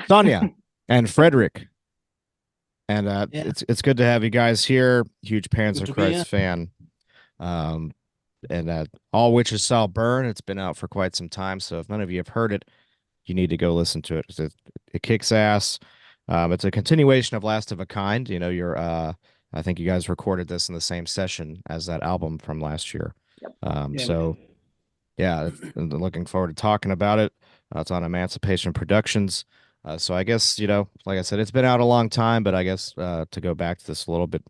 Sonja and Frederik. And Yeah, it's good to have you guys here. Huge good to be here. Panzerchrist fan. Um, and All Witches Shall Burn. It's been out for quite some time, so if none of you have heard it, you need to go listen to it. It kicks ass. It's a continuation of Last of a Kind. You know, I think you guys recorded this in the same session as that album from last year. Yep. Yeah, we So did. yeah, looking forward to talking about it. It's on Emancipation Productions. So I guess, like I said, it's been out a long time, but I guess to go back to this a little bit,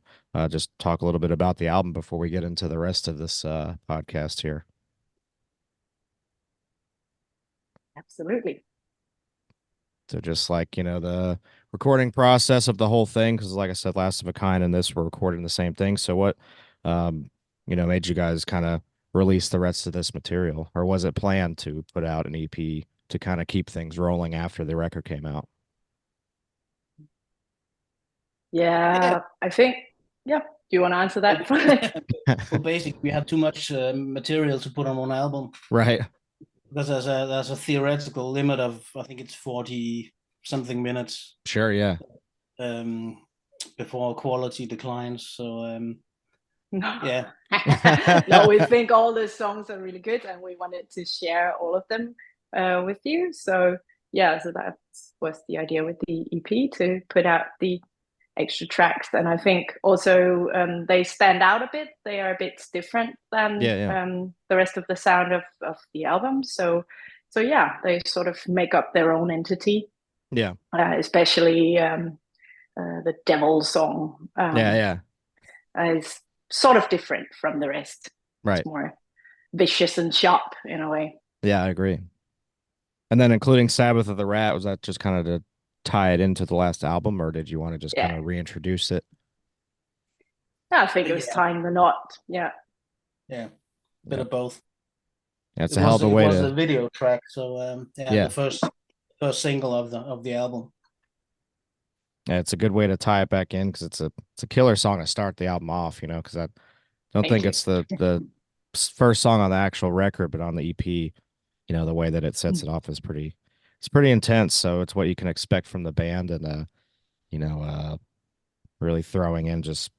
just talk a little bit about the album before we get into the rest of this podcast here. Absolutely. So just like, the recording process of the whole thing, because like I said, Last of a Kind and this were recording the same thing. So what, made you guys kind of release the rest of this material? Or was it planned to put out an EP to kind of keep things rolling after the record came out? Yeah, I think, yeah. Do you want to answer that? Well, basically, we had too much material to put on one album Right. because there's a theoretical limit of, I think it's 40 something minutes Sure, yeah. before quality declines. So yeah. No, we think all the songs are really good, and we wanted to share all of them with you. So yeah, so that was the idea with the EP, to put out the extra tracks. And I think also they stand out a bit. They are a bit different than Yeah. the rest of the sound of the album. So yeah, they sort of make up their own entity. Yeah. Especially the Devil song. Yeah. Is sort of different from the rest. Right. It's more vicious and sharp in a way. Yeah, I agree. And then including Sabbath of the Rat, was that just kind of to tie it into the last album, or did you want to just kind of reintroduce it? I think it was tying the knot. Yeah. Yeah. Bit of both. Yeah, it's a hell of a way It was to. a video track, so the first single of the album. Yeah, it's a good way to tie it back in because it's a killer song to start the album off, because I don't think it's the first song on the actual record, but on the EP, the way that it sets it off is pretty intense. So it's what you can expect from the band, and really throwing in just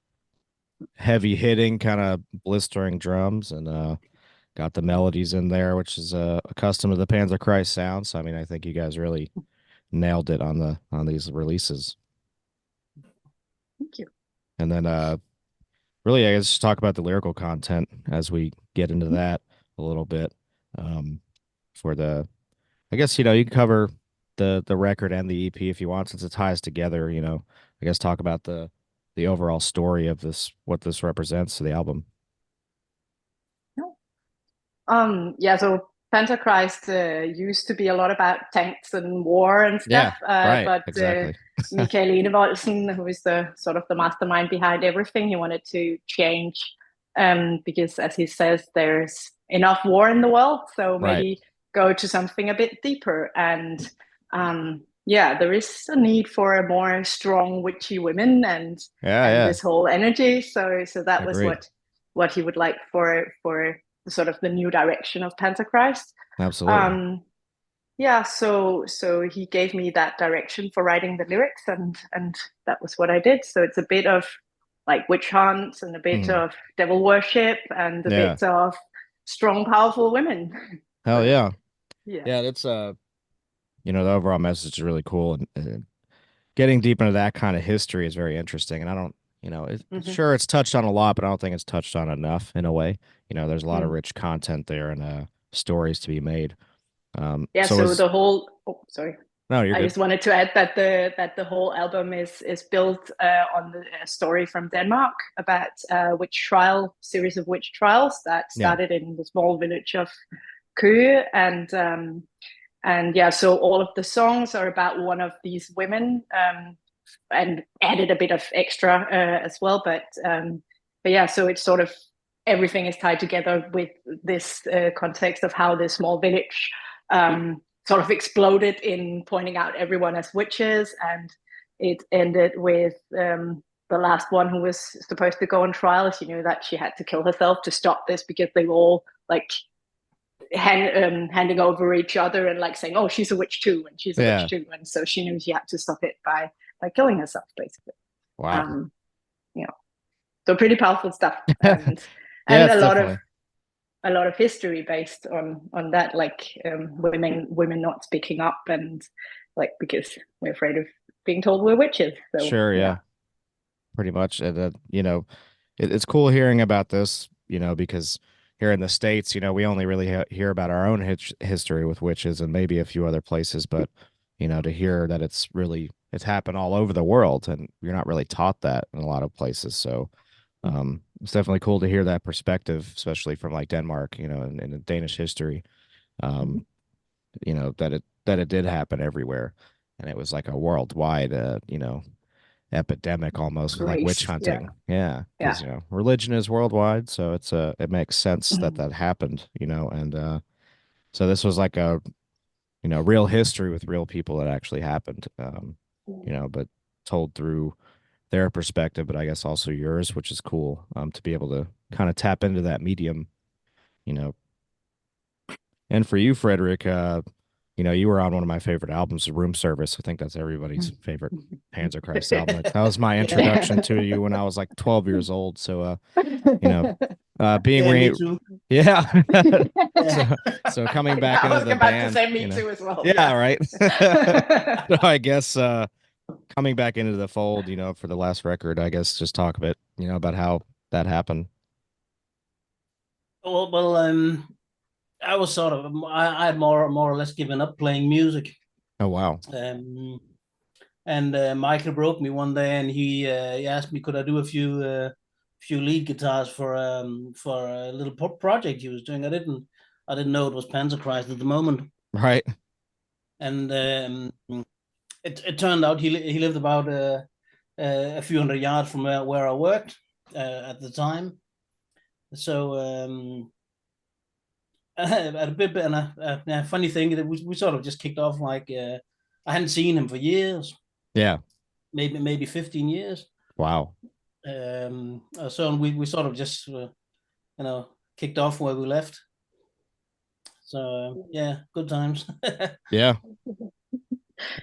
heavy hitting, kind of blistering drums, and got the melodies in there, which is accustomed to the Panzerchrist sound. So I mean, I think you guys really nailed it on these releases. Thank you. And then really, I guess just talk about the lyrical content as we get into that a little bit. I guess, you can cover the record and the EP if you want, since it ties together, I guess talk about the overall story of this, what this represents to the album. Yeah, so Panzerchrist used to be a lot about tanks and war and stuff. Right, but exactly. DIEnecologist, who is the sort of the mastermind behind everything, he wanted to change because, as he says, there's enough war in the world, so maybe go to something a bit deeper. And there is a need for a more strong, witchy women and this whole energy. So that was what he would like for sort of the new direction of Panzerchrist. Absolutely. So he gave me that direction for writing the lyrics, and that was what I did. So it's a bit of like witch hunts and a bit of devil worship and a bit of strong, powerful women. Hell yeah. Yeah, that's the overall message is really cool, and getting deep into that kind of history is very interesting. And I don't, sure, it's touched on a lot, but I don't think it's touched on enough in a way. There's a lot of rich content there and stories to be made. the whole. Oh, sorry. No, you're good. I just wanted to add that the whole album is built on the story from Denmark about series of witch trials that started in the small village of Køge, so all of the songs are about one of these women, and added a bit of extra as well. But so it's sort of everything is tied together with this context of how this small village sort of exploded in pointing out everyone as witches, and it ended with the last one who was supposed to go on trial. She knew that she had to kill herself to stop this because they were all like handing over each other and like saying, "Oh, she's a witch too," and she's a Yeah. witch too, and so she knew she had to stop it by killing herself, basically. Wow. So pretty powerful stuff, and Yeah, it's a definitely. lot of history based on that, like women not speaking up, and like because we're afraid of being told we're witches. So Sure, yeah. Pretty much. And it's cool hearing about this, because here in the States, we only really hear about our own history with witches and maybe a few other places, but to hear that it's happened all over the world, and you're not really taught that in a lot of places. So it's definitely cool to hear that perspective, especially from like Denmark, and the Danish history. Um, that it did happen everywhere, and it was like a worldwide, epidemic almost, with like witch hunting. Yeah, because religion is worldwide, so it makes sense that happened, and so this was like a real history with real people that actually happened, but told through their perspective, but I guess also yours, which is cool, to be able to kind of tap into that medium, you know. And for you, Frederick, you were on one of my favorite albums, Room Service. I think that's everybody's favorite Panzerchrist album. That was my introduction to you when I was like 12 years old. So, being me too. yeah. so coming back into the band, to say me too as well. Yeah, right. So I guess coming back into the fold, for the last record, I guess just talk a bit, about how that happened. Well, I was I had more or less given up playing music. Oh wow. And Michael broke me one day, and he asked me could I do a few lead guitars for a little project he was doing. I didn't know it was Panzerchrist at the moment. Right. And it turned out he lived about a few hundred yards from where I worked at the time. So a bit, and a funny thing that we sort of just kicked off like I hadn't seen him for years. Yeah. Maybe 15 years. Wow. So we sort of just kicked off where we left. So yeah, good times. Yeah.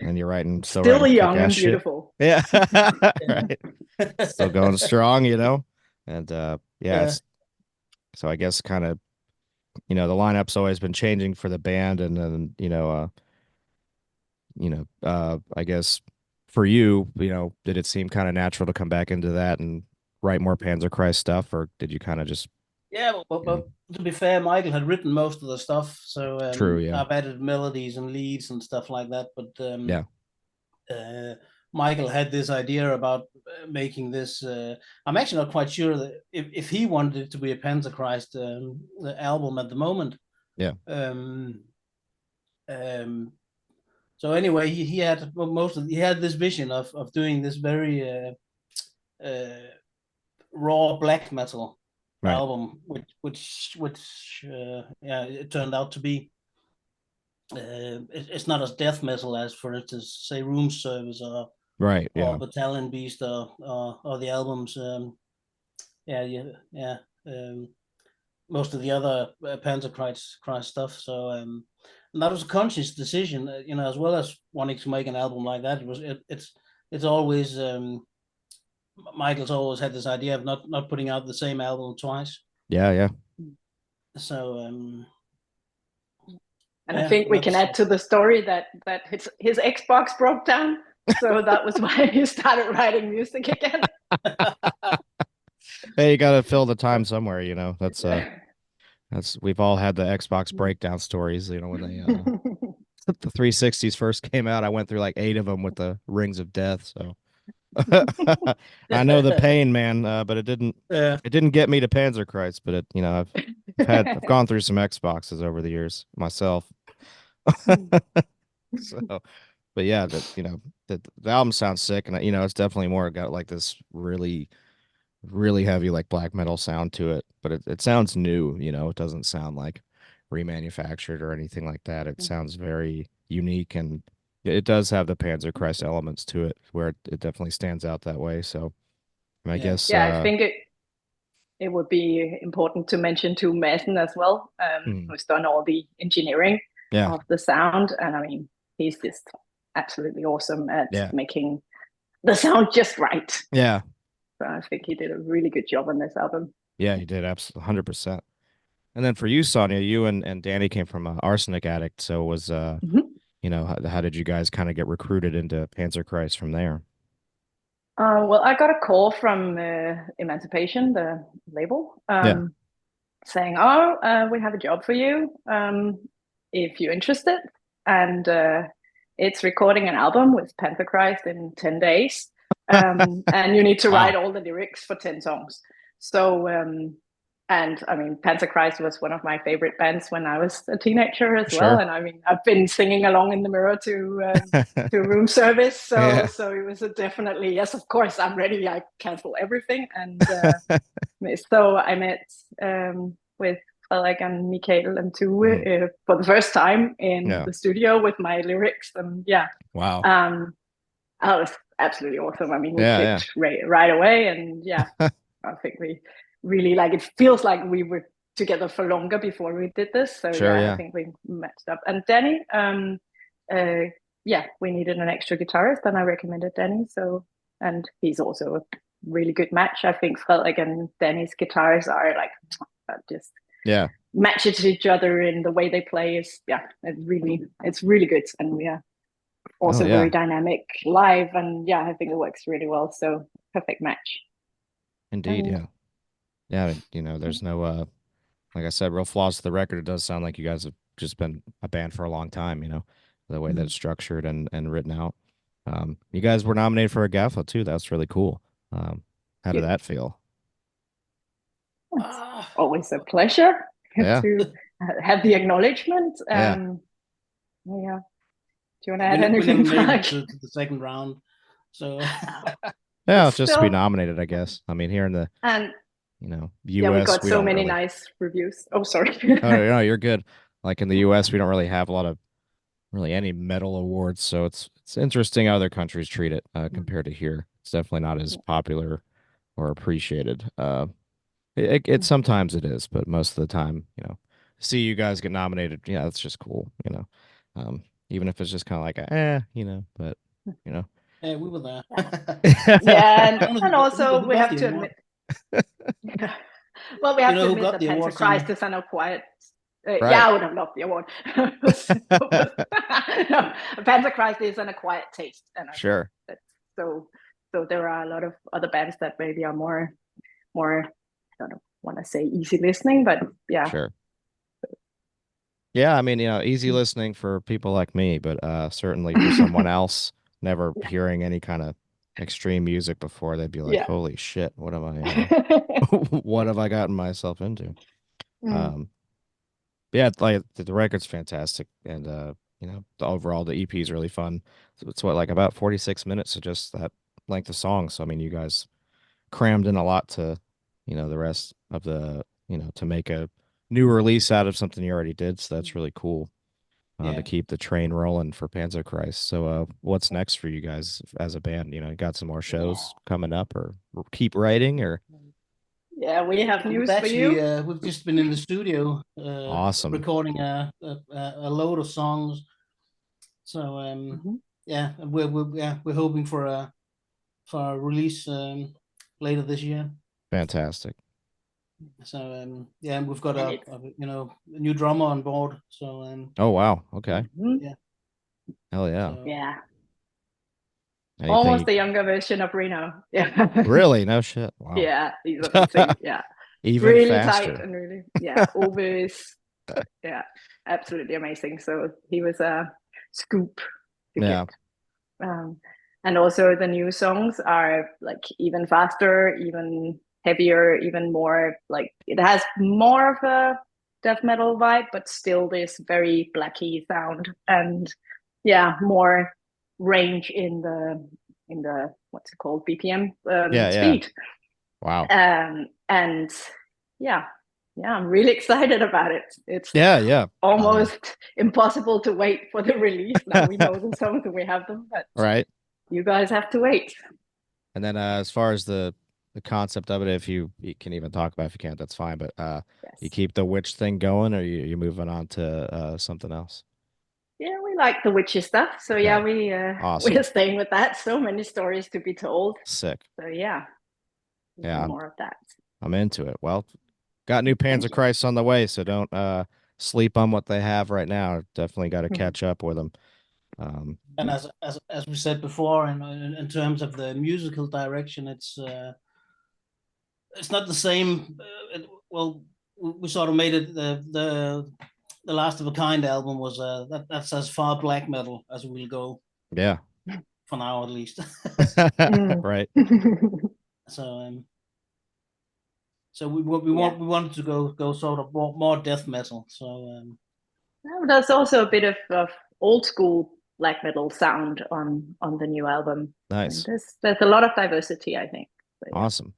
And you're writing still young and beautiful. Shit. Yeah. Right. Still going strong, and so I guess kind of the lineup's always been changing for the band, and then I guess for you, did it seem kind of natural to come back into that and write more Panzerchrist stuff, or did you kind of just but to be fair, Michael had written most of the stuff, so true, yeah. I've added melodies and leads and stuff like that, but Michael had this idea about making this. I'm actually not quite sure that if he wanted it to be a Panzerchrist album at the moment. Yeah. So anyway, he had he had this vision of doing this very raw black metal album, which it turned out to be. It's not as death metal as, for instance, say Room Service or Battalion Beast or the albums. Most of the other Panzerchrist stuff. So and that was a conscious decision, as well as wanting to make an album like that. It's always Michael's always had this idea of not putting out the same album twice. Yeah. So and I think we can add to the story that his Xbox broke down, so that was why he started writing music again. Hey, you got to fill the time somewhere, That's we've all had the Xbox breakdown stories, when they the 360s first came out. I went through like 8 of them with the Rings of Death, so I know the pain, man. But it didn't get me to Panzerchrist, but I've gone through some Xboxes over the years myself. So, but yeah, the album sounds sick, and it's definitely more got like this really, really heavy like black metal sound to it, but it sounds new. It doesn't sound like remanufactured or anything like that. It sounds very unique, and it does have the Panzerchrist elements to it, where it definitely stands out that way. So I guess I think it would be important to mention to Madsen as well, who's done all the engineering of the sound. And I mean, he's just absolutely awesome at making the sound just right. Yeah. So I think he did a really good job on this album. Yeah, he did. Absolutely. 100%. And then for you, Sonja, you and Danny came from an Arsenic Addict. So it was, you know, how did you guys kind of get recruited into Panzerchrist from there? Well, I got a call from Emancipation, the label, saying, "Oh, we have a job for you if you're interested, and it's recording an album with Panzerchrist in 10 days, and you need to write all the lyrics for 10 songs." So, and I mean, Panzerchrist was one of my favorite bands when I was a teenager as well. And I mean, I've been singing along in the mirror to room service. So, so it was definitely, yes, of course, I'm ready. I cancel everything. And so I met with Frederik and Mikael and Tue for the first time in the studio with my lyrics. And wow. That was absolutely awesome. I mean, we clicked right away. And I think we really it feels like we were together for longer before we did this. So I think we matched up. And Danny, we needed an extra guitarist, and I recommended Danny. So, and he's also a really good match. I think Frederik and Danny's guitars are just match each other in the way they play. It's really good, and we are also very dynamic live. And I think it works really well. So perfect match. Indeed, yeah, you know, there's no, like I said, real flaws to the record. It does sound like you guys have just been a band for a long time, you know, the way that it's structured and written out. You guys were nominated for a GAFA too. That's really cool. How did that feel? It's always a pleasure to have the acknowledgement. Do you want to add anything? We never made it to the second round, so just to be nominated, I guess. I mean, here in the you know, US, we got so many nice reviews. Oh, sorry. Oh, no, you're good. Like in the US, we don't really have a lot of any medal awards, so it's interesting how other countries treat it compared to here. It's definitely not as popular or appreciated. It sometimes it is, but most of the time, you know, see you guys get nominated, it's just cool, you know. Even if it's just kind of like you know, but you know. Yeah, we were there. And also we have to admit. Well, we have to admit that Panzerchrist is an acquired. I would have loved the award. No, Panzerchrist is an acquired taste, and sure. So there are a lot of other bands that maybe are more. I don't want to say easy listening, but sure. Yeah, I mean, you know, easy listening for people like me, but certainly for someone else never hearing any kind of extreme music before, they'd be like, holy shit, what am I what have I gotten myself into? Like the record's fantastic, and you know, overall the EP is really fun. So it's like about 46 minutes of just that length of song. So I mean, you guys crammed in a lot to, you know, the rest of the, you know, to make a new release out of something you already did. So that's really cool. To keep the train rolling for Panzerchrist. So what's next for you guys as a band? You know, you got some more shows coming up, or keep writing, or? Yeah, we have news for you. We've just been in the studio, awesome, recording a load of songs. So we're hoping for a release later this year. Fantastic. So we've got a new drummer on board. So oh wow, okay. Hell yeah. So, almost the younger version of Reno. Yeah. Really? No shit. Wow. Yeah, he's amazing. Even really faster. Tight and really Ove is absolutely amazing. So he was a scoop to get. And also the new songs are like even faster, even heavier, even more like it has more of a death metal vibe, but still this very blacky sound, and more range in the what's it called, BPM speed. Wow. And I'm really excited about it. It's almost impossible to wait for the release. Now we know the songs and we have them, but right, you guys have to wait. And then as far as the the concept of it, if you can even talk about it. If you can't, that's fine. But Yes. you keep the witch thing going, or you moving on to something else? Yeah, we like the witchy stuff. So yeah, Awesome. we're staying with that. So many stories to be told. Sick. So yeah, Yeah, more of that. I'm into it. Well, got new Panzerchrist on the way, so don't sleep on what they have right now. Definitely got to catch up with them. And as we said before, in terms of the musical direction, it's not the same. Well, we sort of made it the Last of a Kind album was that's as far black metal as we'll go. Yeah. For now, at least. Right. So we wanted to go sort of more death metal. So there's also a bit of old school black metal sound on the new album. Nice. And there's a lot of diversity, I think. So, yeah. Awesome.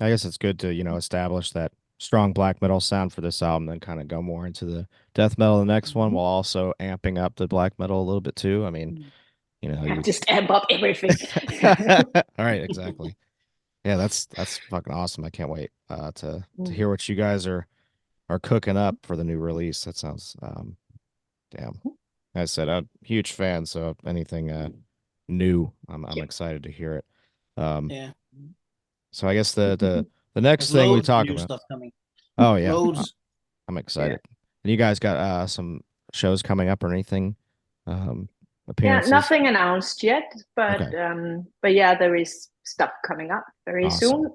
I guess it's good to, establish that strong black metal sound for this album, then kind of go more into the death metal the next one, while also amping up the black metal a little bit too. I mean, just amp up everything. All right, exactly. Yeah, that's fucking awesome. I can't wait to hear what you guys are cooking up for the new release. That sounds damn. As I said, I'm a huge fan, so anything new, I'm excited to hear it. Yeah. So I guess the next thing we talk about. Stuff coming. Oh yeah, loads. I'm excited. Yeah. And you guys got some shows coming up or anything? Appearances? Yeah, nothing announced yet, but yeah, there is stuff coming up very soon.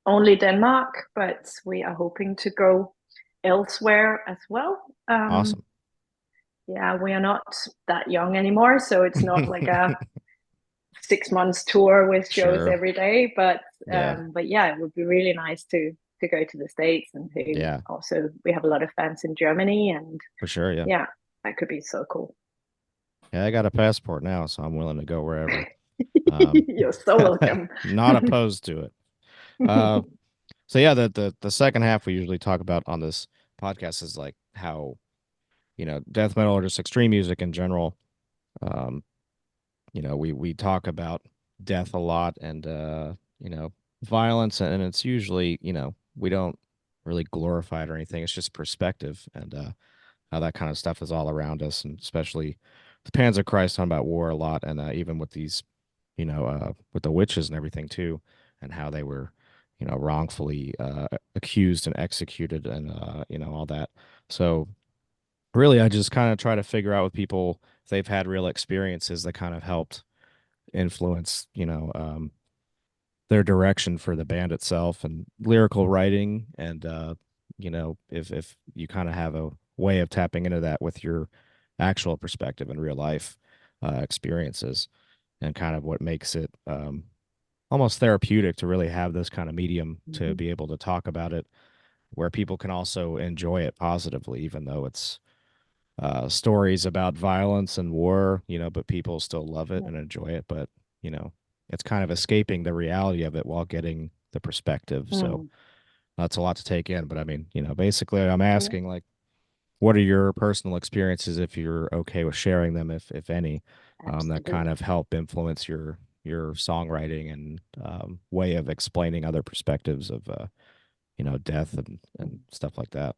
Only Denmark, but we are hoping to go elsewhere as well. Awesome. Yeah, we are not that young anymore, so it's not like a 6 months tour with shows every day. But yeah, it would be really nice to go to the States, and also we have a lot of fans in Germany, and for sure, yeah, that could be so cool. Yeah, I got a passport now, so I'm willing to go wherever. You're so welcome. Not opposed to it. So yeah, the second half we usually talk about on this podcast is like how, death metal or just extreme music in general. We talk about death a lot and violence, and it's usually, we don't really glorify it or anything. It's just perspective and how that kind of stuff is all around us, and especially the Panzerchrist talking about war a lot, and even with these, with the witches and everything too, and how they were, wrongfully accused and executed, and all that. So really, I just kind of try to figure out with people if they've had real experiences that kind of helped influence, their direction for the band itself and lyrical writing, and if you kind of have a way of tapping into that with your actual perspective and real life experiences, and kind of what makes it almost therapeutic to really have this kind of medium to be able to talk about it, where people can also enjoy it positively, even though it's stories about violence and war, but people still love it and enjoy it. But, it's kind of escaping the reality of it while getting the perspective. So that's a lot to take in. But I mean, basically I'm asking like, what are your personal experiences, if you're okay with sharing them, if any, that kind of help influence your songwriting and way of explaining other perspectives of, death and stuff like that.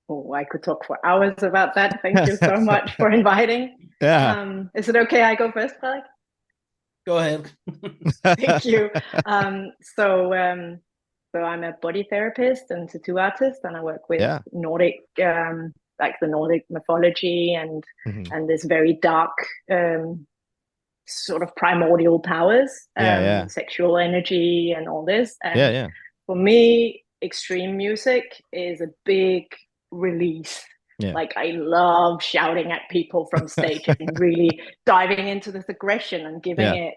Oh, I could talk for hours about that. Thank you so much for inviting. Yeah. Is it okay I go first, Frederik? Go ahead. Thank you. So I'm a body therapist and tattoo artist, and I work with Nordic, like the Nordic mythology and this very dark sort of primordial powers, sexual energy and all this. And for me, extreme music is a big release. Like I love shouting at people from stage and really diving into this aggression and giving it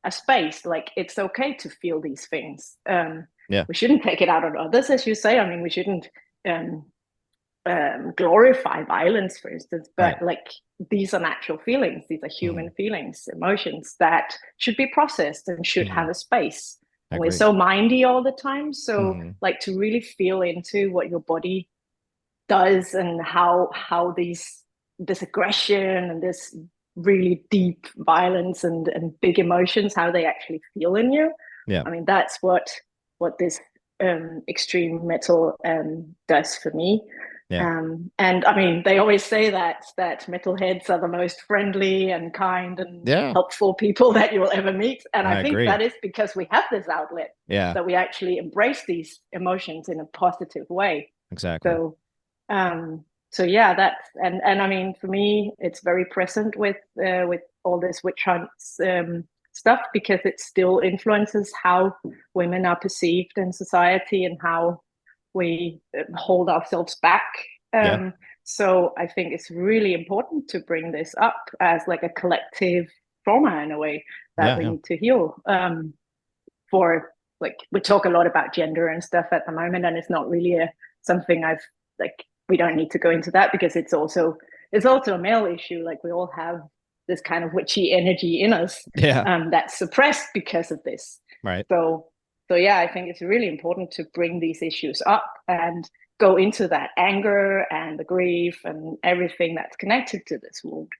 a space. Like it's okay to feel these things. We shouldn't take it out on others, as you say. I mean, we shouldn't glorify violence, for instance, but like these are natural feelings. These are human feelings, emotions that should be processed and should have a space. And we're so mindy all the time. So like to really feel into what your body does and how this aggression and this really deep violence and big emotions, how they actually feel in you. Yeah. I mean, that's what this extreme metal does for me. Yeah. And I mean, they always say that metalheads are the most friendly and kind and helpful people that you will ever meet. And I think agree. that is because we have this outlet, that we actually embrace these emotions in a positive way. Exactly. So yeah, that's and I mean, for me, it's very present with all this witch hunts stuff, because it still influences how women are perceived in society and how we hold ourselves back. So I think it's really important to bring this up as like a collective trauma in a way that we need to heal. For like, we talk a lot about gender and stuff at the moment, and it's not really something I've like. We don't need to go into that because it's also a male issue. Like, we all have this kind of witchy energy in us, that's suppressed because of this. Right. So yeah, I think it's really important to bring these issues up and go into that anger and the grief and everything that's connected to this wound.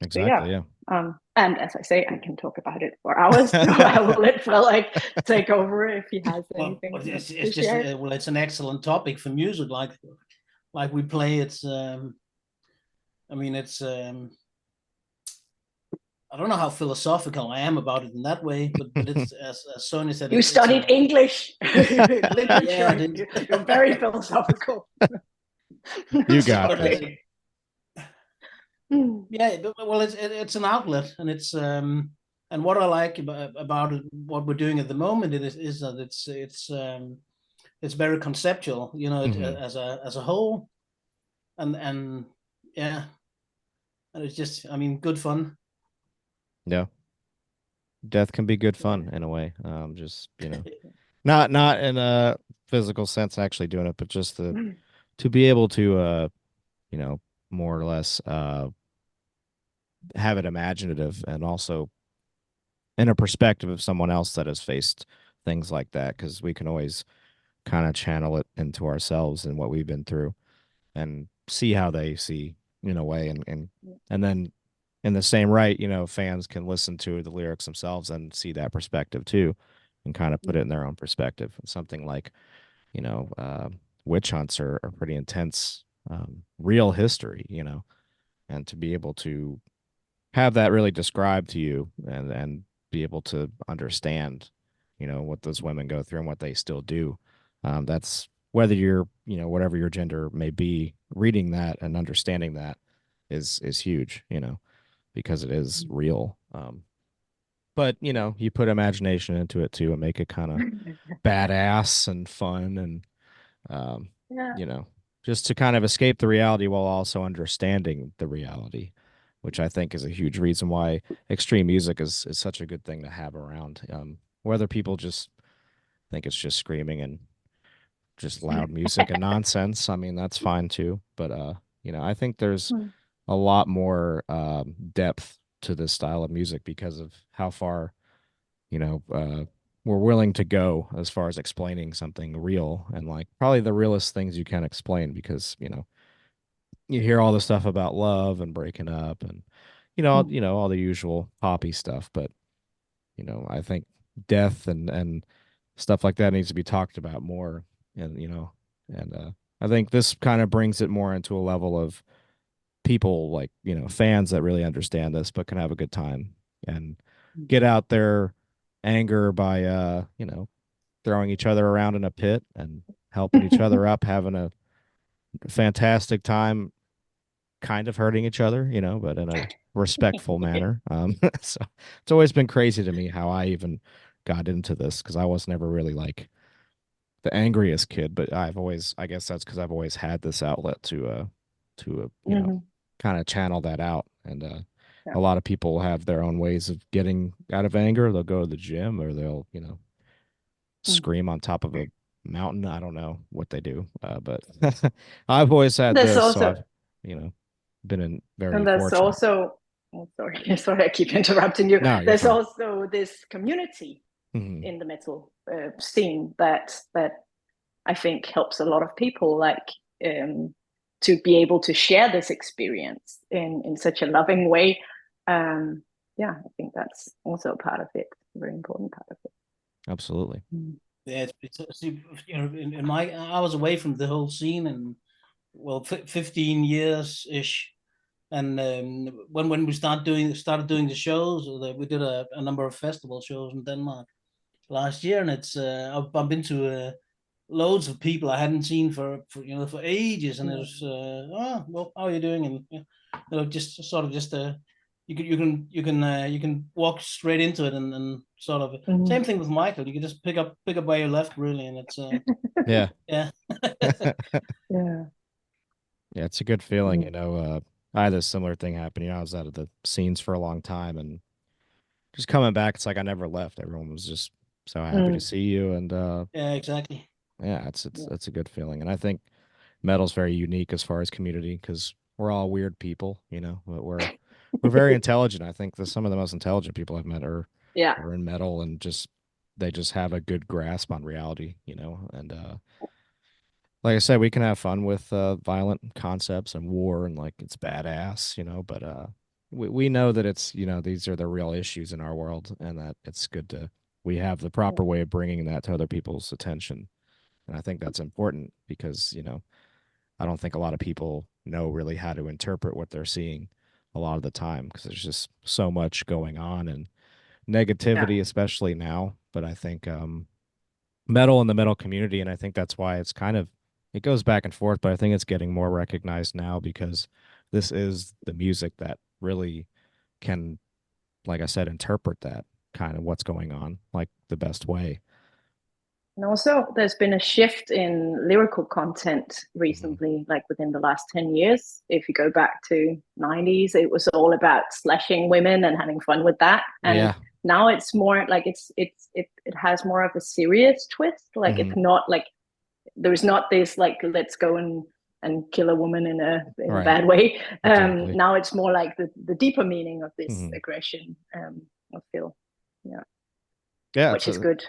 Exactly. So, and as I say, I can talk about it for hours. So I will let Frederik take over if he has anything. Well, it's just it's an excellent topic for music. Like we play. It's I mean, it's I don't know how philosophical I am about it in that way, but it's as Sonja said. You studied English literature. Yeah, you're very philosophical. You got it. Yeah, well, it's an outlet, and it's and what I like about it, what we're doing at the moment, is that it's very conceptual, you know, as a whole, and yeah, and it's just, I mean, good fun. Yeah, death can be good fun in a way. Just, you know, not in a physical sense actually doing it, but just to be able to you know, more or less have it imaginative, and also in a perspective of someone else that has faced things like that, because we can always kind of channel it into ourselves and what we've been through, and see how they see, in a way, and then in the same right, you know, fans can listen to the lyrics themselves and see that perspective too, and kind of put it in their own perspective. Something like, you know, witch hunts are pretty intense, real history, you know, and to be able to have that really described to you, and be able to understand, you know, what those women go through and what they still do. That's, whether you're, you know, whatever your gender may be, reading that and understanding that is huge, you know, because it is real. But, you know, you put imagination into it too and make it kind of badass and fun, and you know, just to kind of escape the reality while also understanding the reality, which I think is a huge reason why extreme music is such a good thing to have around. Whether people just think it's just screaming and just loud music and nonsense, I mean, that's fine too. But you know, I think there's a lot more depth to this style of music because of how far, you know, we're willing to go as far as explaining something real, and like probably the realest things you can explain, because, you know, you hear all the stuff about love and breaking up, and you know, all the usual poppy stuff, but, you know, I think death and stuff like that needs to be talked about more, and, you know, and I think this kind of brings it more into a level of people, like, you know, fans that really understand this but can have a good time and get out their anger by you know, throwing each other around in a pit and helping each other up, having a fantastic time, kind of hurting each other, you know, but in a respectful manner. So it's always been crazy to me how I even got into this, because I was never really like the angriest kid, but I guess that's because I've always had this outlet to you know, kind of channel that out. And a lot of people have their own ways of getting out of anger. They'll go to the gym, or they'll, you know, scream on top of a mountain. I don't know what they do, but I've always had there's this, also, so I've, you know, been very and there's fortunate. also, oh, sorry, I keep interrupting you. No, there's fine. also this community in the metal scene that I think helps a lot of people, like to be able to share this experience in such a loving way. Yeah, I think that's also a part of it, a very important part of it. Absolutely. Yeah, in my I was away from the whole scene in 15 years ish, and when we started doing the shows, we did a number of festival shows in Denmark last year, and it's I've bumped into loads of people I hadn't seen for ages, and it was well, how are you doing? And just sort of just you can walk straight into it, and sort of same thing with Michael. You can just pick up where you left, really, and it's Yeah. yeah. Yeah. Yeah, it's a good feeling, I had a similar thing happen. I was out of the scenes for a long time, and just coming back, it's like I never left. Everyone was just so happy to see you, and Yeah, exactly. yeah, it's a good feeling. And I think metal's very unique as far as community because we're all weird people, but we're very intelligent. I think some of the most intelligent people I've met are in metal, and they just have a good grasp on reality, and like I said, we can have fun with violent concepts and war, and like it's badass, but we know that it's, these are the real issues in our world, and that it's good we have the proper way of bringing that to other people's attention. And I think that's important because, I don't think a lot of people know really how to interpret what they're seeing a lot of the time because there's just so much going on and negativity, especially now. But I think metal in the metal community, and I think that's why it goes back and forth, but I think it's getting more recognized now because this is the music that really can, like I said, interpret that kind of what's going on like the best way. And also, there's been a shift in lyrical content recently, like within the last 10 years. If you go back to 90s, it was all about slashing women and having fun with that. And now it's more like it has more of a serious twist. Like it's not like there's not this like let's go and kill a woman in a bad way. Exactly. Now it's more like the deeper meaning of this aggression. I feel, which is good.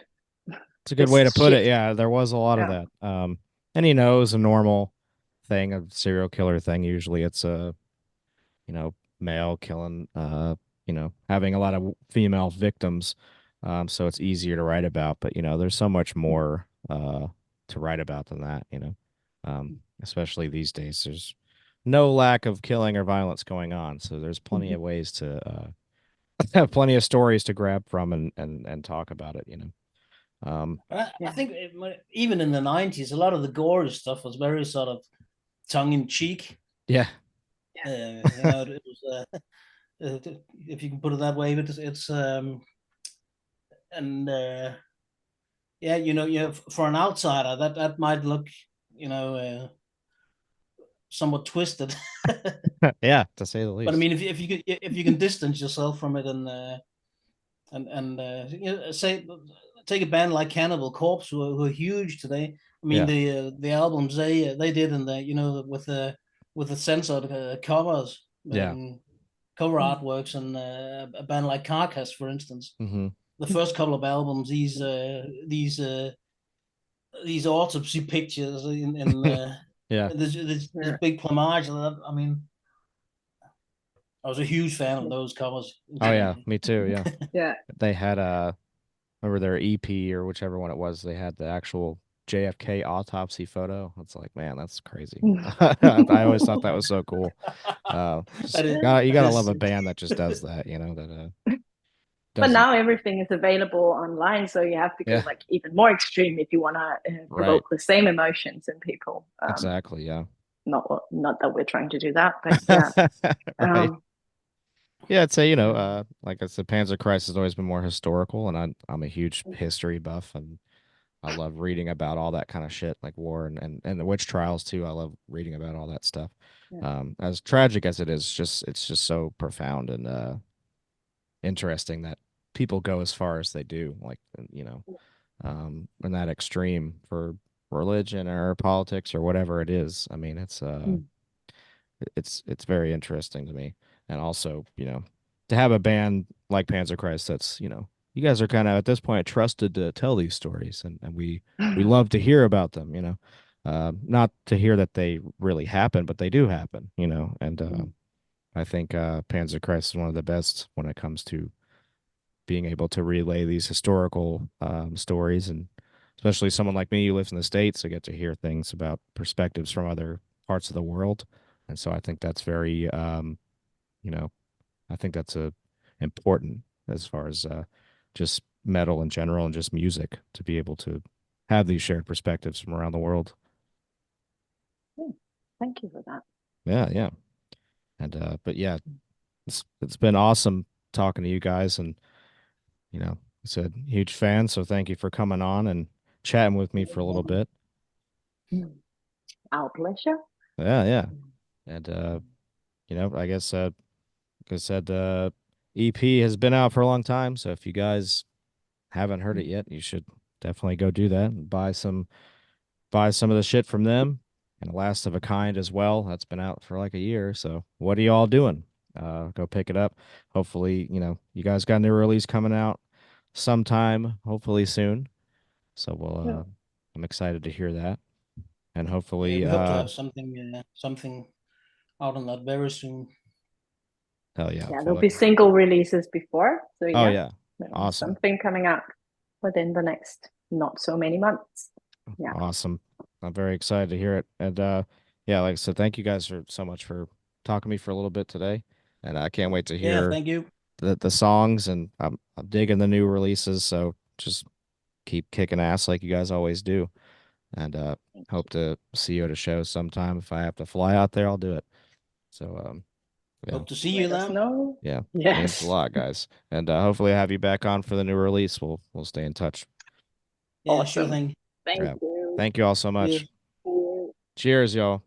It's a good way to put it. Yeah, there was a lot of that. And it's a normal thing, a serial killer thing. Usually it's a, male killing, having a lot of female victims. So it's easier to write about. But, there's so much more to write about than that, especially these days. There's no lack of killing or violence going on. So there's plenty of ways to have plenty of stories to grab from and talk about it, I think even in the 90s, a lot of the gory stuff was very sort of tongue in cheek. Yeah. It was, if you can put it that way, but it's and for an outsider, that might look, somewhat twisted. Yeah, to say the least. But I mean, if you can distance yourself from it and say. Take a band like Cannibal Corpse, who are huge today. I mean, the albums they did, and with the censored covers, cover artworks, and a band like Carcass, for instance. The first couple of albums, these autopsy pictures in this big plumage. I mean, I was a huge fan of those covers. Oh yeah, me too. Yeah, yeah. They had remember their EP or whichever one it was, they had the actual JFK autopsy photo. It's like, man, that's crazy. I always thought that was so cool. You gotta love a band that just does that, But now everything is available online, so you have to go like even more extreme if you want to provoke the same emotions in people. Exactly, yeah. Not that we're trying to do that, but yeah. Right. Yeah, I'd say, like I said, Panzerchrist has always been more historical, and I'm a huge history buff, and I love reading about all that kind of shit, like war and the witch trials too. I love reading about all that stuff. As tragic as it is, it's just so profound and interesting that people go as far as they do, like, in that extreme for religion or politics or whatever it is. I mean, it's very interesting to me. And also, to have a band like Panzerchrist that's, you guys are kind of at this point trusted to tell these stories, and we love to hear about them, not to hear that they really happen, but they do happen, and I think Panzerchrist is one of the best when it comes to being able to relay these historical stories, and especially someone like me who lives in the States, I get to hear things about perspectives from other parts of the world. And so I think that's very, you know, I think that's important as far as just metal in general and just music to be able to have these shared perspectives from around the world. Thank you for that. Yeah, yeah. And but yeah, it's been awesome talking to you guys, and it's a huge fan, so thank you for coming on and chatting with me for a little bit. Our pleasure. Yeah, yeah. And I guess like I said, EP has been out for a long time, so if you guys haven't heard it yet, you should definitely go do that and buy some of the shit from them. And Last of a Kind as well. That's been out for like a year. So what are you all doing? Go pick it up. Hopefully, you guys got a new release coming out sometime, hopefully soon. So I'm excited to hear that. And Yeah, hopefully, we hope to have something out on that very soon. hell yeah. Yeah, there'll be single releases before. So Oh yeah, yeah. Awesome. Something coming out within the next not so many months. Yeah. Awesome. I'm very excited to hear it. And yeah, like I said, thank you guys so much for talking to me for a little bit today. And I can't wait to Yeah, hear thank you. the songs, and I'm digging the new releases, so just keep kicking ass like you guys always do. And hope to see you at a show sometime. If I have to fly out there, I'll do it. So yeah. Hope to see you then. Yeah. Yes. Thanks a lot, guys. And hopefully I have you back on for the new release. We'll stay in touch. Yeah, Awesome. sure thing. Thank you. Thank you all so much. Yeah. Cheers, y'all.